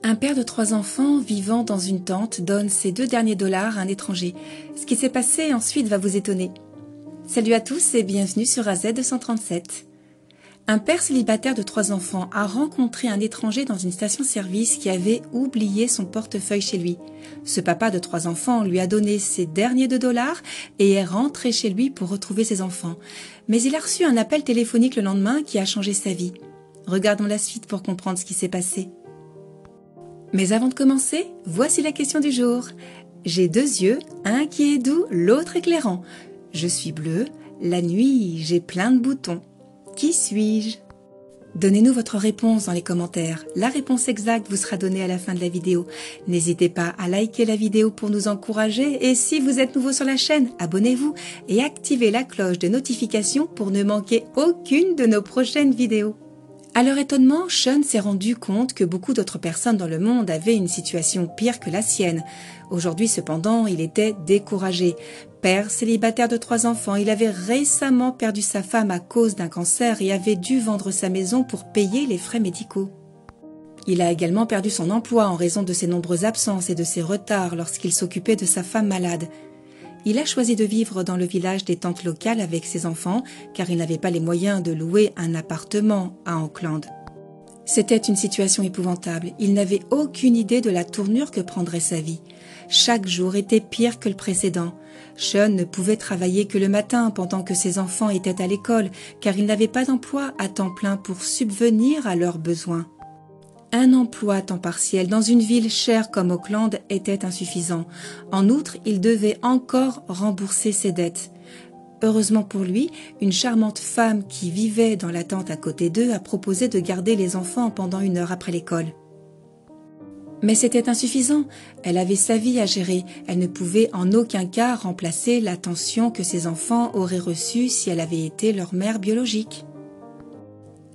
Un père de 3 enfants vivant dans une tente donne ses 2 derniers dollars à un étranger. Ce qui s'est passé ensuite va vous étonner. Salut à tous et bienvenue sur AZ 237. Un père célibataire de 3 enfants a rencontré un étranger dans une station-service qui avait oublié son portefeuille chez lui. Ce papa de 3 enfants lui a donné ses derniers 2 dollars et est rentré chez lui pour retrouver ses enfants. Mais il a reçu un appel téléphonique le lendemain qui a changé sa vie. Regardons la suite pour comprendre ce qui s'est passé. Mais avant de commencer, voici la question du jour. J'ai 2 yeux, un qui est doux, l'autre éclairant. Je suis bleu, la nuit, j'ai plein de boutons. Qui suis-je? Donnez-nous votre réponse dans les commentaires. La réponse exacte vous sera donnée à la fin de la vidéo. N'hésitez pas à liker la vidéo pour nous encourager et si vous êtes nouveau sur la chaîne, abonnez-vous et activez la cloche de notification pour ne manquer aucune de nos prochaines vidéos. À leur étonnement, Sean s'est rendu compte que beaucoup d'autres personnes dans le monde avaient une situation pire que la sienne. Aujourd'hui, cependant, il était découragé. Père célibataire de 3 enfants, il avait récemment perdu sa femme à cause d'un cancer et avait dû vendre sa maison pour payer les frais médicaux. Il a également perdu son emploi en raison de ses nombreuses absences et de ses retards lorsqu'il s'occupait de sa femme malade. Il a choisi de vivre dans le village des tantes locales avec ses enfants car il n'avait pas les moyens de louer un appartement à Auckland. C'était une situation épouvantable. Il n'avait aucune idée de la tournure que prendrait sa vie. Chaque jour était pire que le précédent. Sean ne pouvait travailler que le matin pendant que ses enfants étaient à l'école car il n'avait pas d'emploi à temps plein pour subvenir à leurs besoins. Un emploi à temps partiel dans une ville chère comme Auckland était insuffisant. En outre, il devait encore rembourser ses dettes. Heureusement pour lui, une charmante femme qui vivait dans la tente à côté d'eux a proposé de garder les enfants pendant 1 heure après l'école. Mais c'était insuffisant. Elle avait sa vie à gérer. Elle ne pouvait en aucun cas remplacer l'attention que ses enfants auraient reçue si elle avait été leur mère biologique.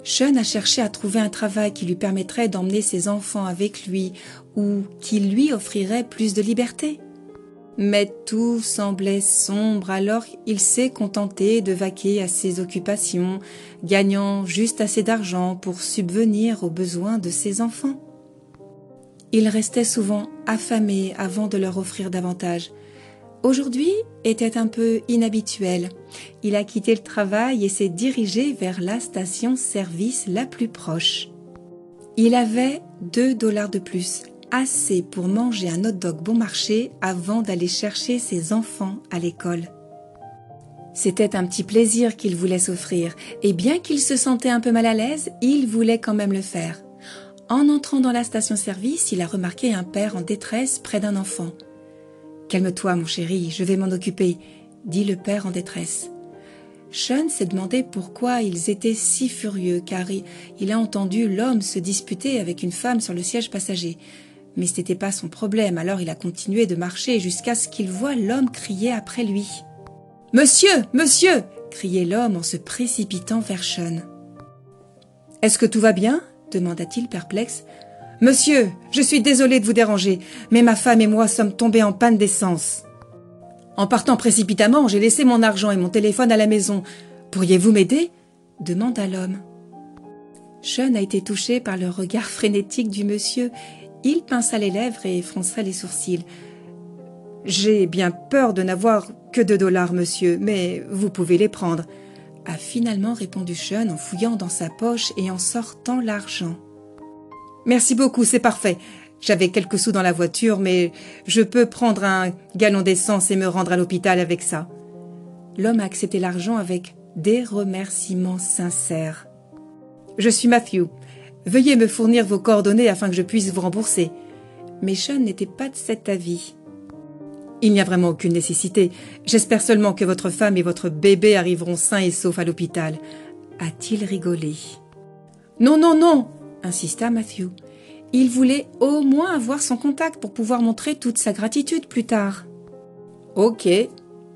Sean a cherché à trouver un travail qui lui permettrait d'emmener ses enfants avec lui ou qui lui offrirait plus de liberté. Mais tout semblait sombre alors il s'est contenté de vaquer à ses occupations, gagnant juste assez d'argent pour subvenir aux besoins de ses enfants. Il restait souvent affamé avant de leur offrir davantage. Aujourd'hui était un peu inhabituel. Il a quitté le travail et s'est dirigé vers la station-service la plus proche. Il avait 2 dollars de plus, assez pour manger un hot-dog bon marché avant d'aller chercher ses enfants à l'école. C'était un petit plaisir qu'il voulait s'offrir, et bien qu'il se sentait un peu mal à l'aise, il voulait quand même le faire. En entrant dans la station-service, il a remarqué un père en détresse près d'un enfant. « Calme-toi, mon chéri, je vais m'en occuper », dit le père en détresse. Sean s'est demandé pourquoi ils étaient si furieux, car il a entendu l'homme se disputer avec une femme sur le siège passager. Mais ce n'était pas son problème, alors il a continué de marcher jusqu'à ce qu'il voie l'homme crier après lui. « Monsieur, monsieur !» criait l'homme en se précipitant vers Sean. « Est-ce que tout va bien ?» demanda-t-il perplexe. « Monsieur, je suis désolé de vous déranger, mais ma femme et moi sommes tombés en panne d'essence. En partant précipitamment, j'ai laissé mon argent et mon téléphone à la maison. Pourriez-vous m'aider ?» demanda l'homme. Sean a été touché par le regard frénétique du monsieur. Il pinça les lèvres et fronça les sourcils. « J'ai bien peur de n'avoir que 2 dollars, monsieur, mais vous pouvez les prendre, » a finalement répondu Sean en fouillant dans sa poche et en sortant l'argent. « Merci beaucoup, c'est parfait. J'avais quelques sous dans la voiture, mais je peux prendre un gallon d'essence et me rendre à l'hôpital avec ça. » L'homme a accepté l'argent avec des remerciements sincères. « Je suis Matthew. Veuillez me fournir vos coordonnées afin que je puisse vous rembourser. » Mais Sean n'était pas de cet avis. « Il n'y a vraiment aucune nécessité. J'espère seulement que votre femme et votre bébé arriveront sains et saufs à l'hôpital. » a-t-il rigolé. « Non, non, non !» insista Matthew. Il voulait au moins avoir son contact pour pouvoir montrer toute sa gratitude plus tard. « Ok,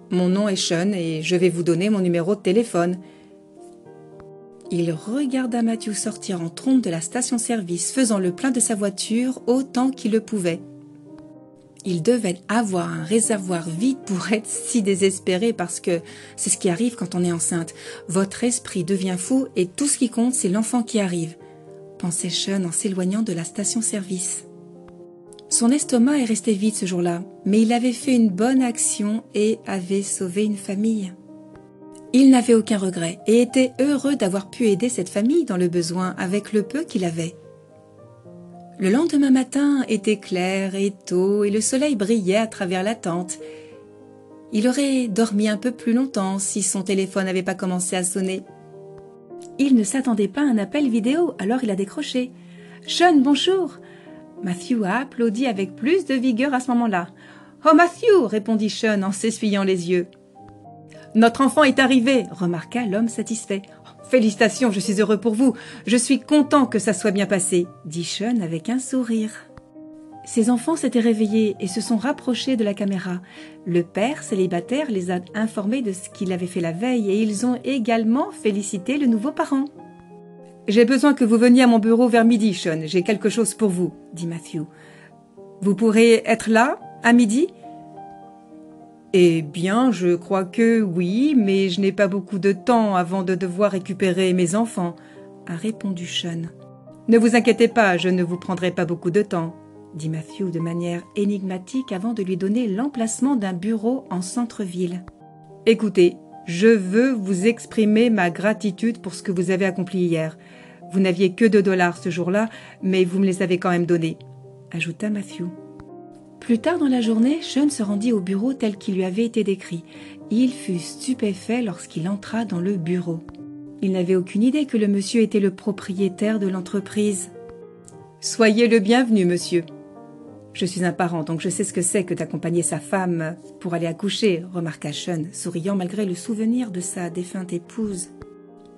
mon nom est Sean et je vais vous donner mon numéro de téléphone. » Il regarda Matthew sortir en trompe de la station-service, faisant le plein de sa voiture autant qu'il le pouvait. Il devait avoir un réservoir vide pour être si désespéré parce que c'est ce qui arrive quand on est enceinte. Votre esprit devient fou et tout ce qui compte, c'est l'enfant qui arrive, pensait Sean en s'éloignant de la station-service. Son estomac est resté vide ce jour-là, mais il avait fait une bonne action et avait sauvé une famille. Il n'avait aucun regret et était heureux d'avoir pu aider cette famille dans le besoin avec le peu qu'il avait. Le lendemain matin était clair et tôt et le soleil brillait à travers la tente. Il aurait dormi un peu plus longtemps si son téléphone n'avait pas commencé à sonner. Il ne s'attendait pas à un appel vidéo, alors il a décroché. « Sean, bonjour !» Matthew a applaudi avec plus de vigueur à ce moment-là. « Oh Matthew !» répondit Sean en s'essuyant les yeux. « Notre enfant est arrivé !» remarqua l'homme satisfait. « Félicitations, je suis heureux pour vous. Je suis content que ça soit bien passé !» dit Sean avec un sourire. Ses enfants s'étaient réveillés et se sont rapprochés de la caméra. Le père célibataire les a informés de ce qu'il avait fait la veille et ils ont également félicité le nouveau parent. « J'ai besoin que vous veniez à mon bureau vers midi, Sean. J'ai quelque chose pour vous, » dit Matthew. « Vous pourrez être là, à midi ?»« Eh bien, je crois que oui, mais je n'ai pas beaucoup de temps avant de devoir récupérer mes enfants, » a répondu Sean. « Ne vous inquiétez pas, je ne vous prendrai pas beaucoup de temps, » dit Matthew de manière énigmatique avant de lui donner l'emplacement d'un bureau en centre-ville. « Écoutez, je veux vous exprimer ma gratitude pour ce que vous avez accompli hier. Vous n'aviez que $2 ce jour-là, mais vous me les avez quand même donnés, » ajouta Matthew. Plus tard dans la journée, Sean se rendit au bureau tel qu'il lui avait été décrit. Il fut stupéfait lorsqu'il entra dans le bureau. Il n'avait aucune idée que le monsieur était le propriétaire de l'entreprise. « Soyez le bienvenu, monsieur. »« Je suis un parent, donc je sais ce que c'est que d'accompagner sa femme pour aller accoucher, » remarqua Sean, souriant malgré le souvenir de sa défunte épouse.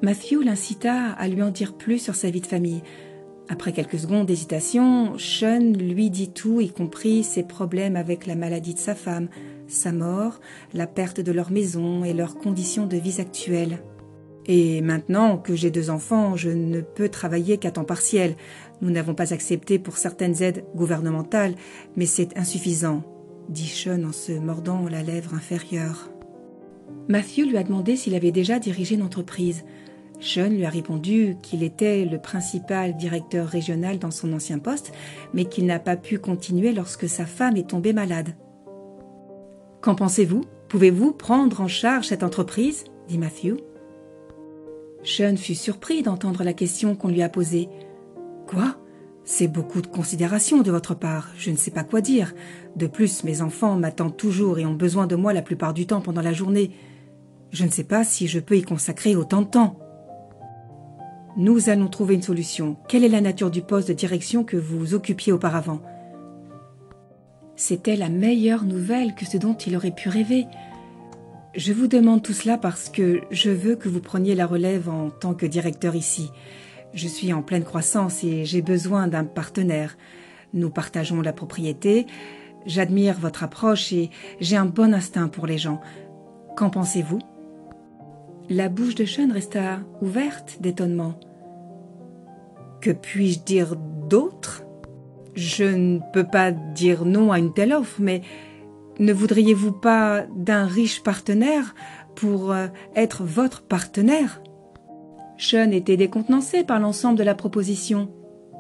Matthew l'incita à lui en dire plus sur sa vie de famille. Après quelques secondes d'hésitation, Sean lui dit tout, y compris ses problèmes avec la maladie de sa femme, sa mort, la perte de leur maison et leurs conditions de vie actuelles. « Et maintenant que j'ai 2 enfants, je ne peux travailler qu'à temps partiel. Nous n'avons pas accepté pour certaines aides gouvernementales, mais c'est insuffisant, » dit Sean en se mordant la lèvre inférieure. Matthew lui a demandé s'il avait déjà dirigé une entreprise. Sean lui a répondu qu'il était le principal directeur régional dans son ancien poste, mais qu'il n'a pas pu continuer lorsque sa femme est tombée malade. « Qu'en pensez-vous ? Pouvez-vous prendre en charge cette entreprise ?» dit Matthew. Sean fut surpris d'entendre la question qu'on lui a posée. « Quoi ? C'est beaucoup de considération de votre part, je ne sais pas quoi dire. De plus, mes enfants m'attendent toujours et ont besoin de moi la plupart du temps pendant la journée. Je ne sais pas si je peux y consacrer autant de temps. » « Nous allons trouver une solution. Quelle est la nature du poste de direction que vous occupiez auparavant ?» C'était la meilleure nouvelle que ce dont il aurait pu rêver. « Je vous demande tout cela parce que je veux que vous preniez la relève en tant que directeur ici. Je suis en pleine croissance et j'ai besoin d'un partenaire. Nous partageons la propriété. J'admire votre approche et j'ai un bon instinct pour les gens. Qu'en pensez-vous ?» La bouche de Sean resta ouverte d'étonnement. « Que puis-je dire d'autre ? Je ne peux pas dire non à une telle offre, mais ne voudriez-vous pas d'un riche partenaire pour être votre partenaire ?» Sean était décontenancé par l'ensemble de la proposition.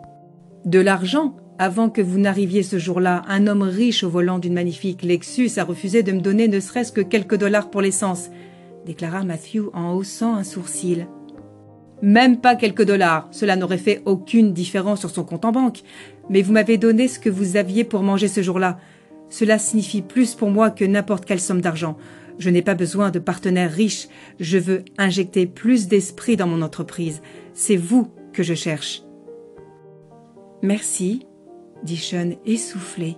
« De l'argent ? Avant que vous n'arriviez ce jour-là, un homme riche au volant d'une magnifique Lexus a refusé de me donner ne serait-ce que quelques dollars pour l'essence, » déclara Matthew en haussant un sourcil. « Même pas quelques dollars, cela n'aurait fait aucune différence sur son compte en banque. Mais vous m'avez donné ce que vous aviez pour manger ce jour-là. Cela signifie plus pour moi que n'importe quelle somme d'argent. Je n'ai pas besoin de partenaires riches. Je veux injecter plus d'esprit dans mon entreprise. C'est vous que je cherche. »« Merci, » dit Sean essoufflé.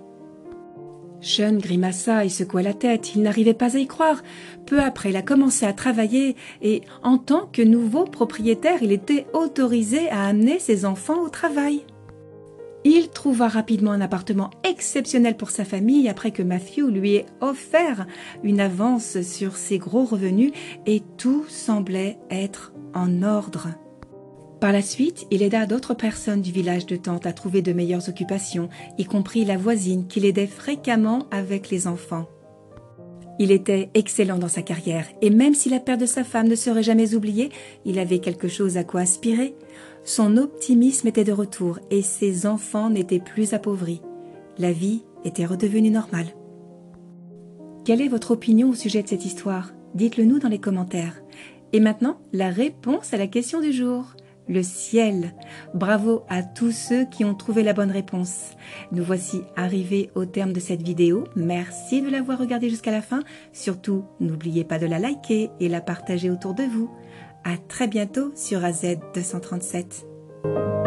Sean grimaça et secoua la tête. Il n'arrivait pas à y croire. Peu après, il a commencé à travailler et, en tant que nouveau propriétaire, il était autorisé à amener ses enfants au travail. Il trouva rapidement un appartement exceptionnel pour sa famille après que Matthew lui ait offert une avance sur ses gros revenus et tout semblait être en ordre. Par la suite, il aida d'autres personnes du village de Tente à trouver de meilleures occupations, y compris la voisine qui l'aidait fréquemment avec les enfants. Il était excellent dans sa carrière et même si la perte de sa femme ne serait jamais oubliée, il avait quelque chose à quoi aspirer. Son optimisme était de retour et ses enfants n'étaient plus appauvris. La vie était redevenue normale. Quelle est votre opinion au sujet de cette histoire? Dites-le nous dans les commentaires. Et maintenant, la réponse à la question du jour. Le ciel. Bravo à tous ceux qui ont trouvé la bonne réponse. Nous voici arrivés au terme de cette vidéo. Merci de l'avoir regardée jusqu'à la fin. Surtout, n'oubliez pas de la liker et la partager autour de vous. À très bientôt sur AZ237.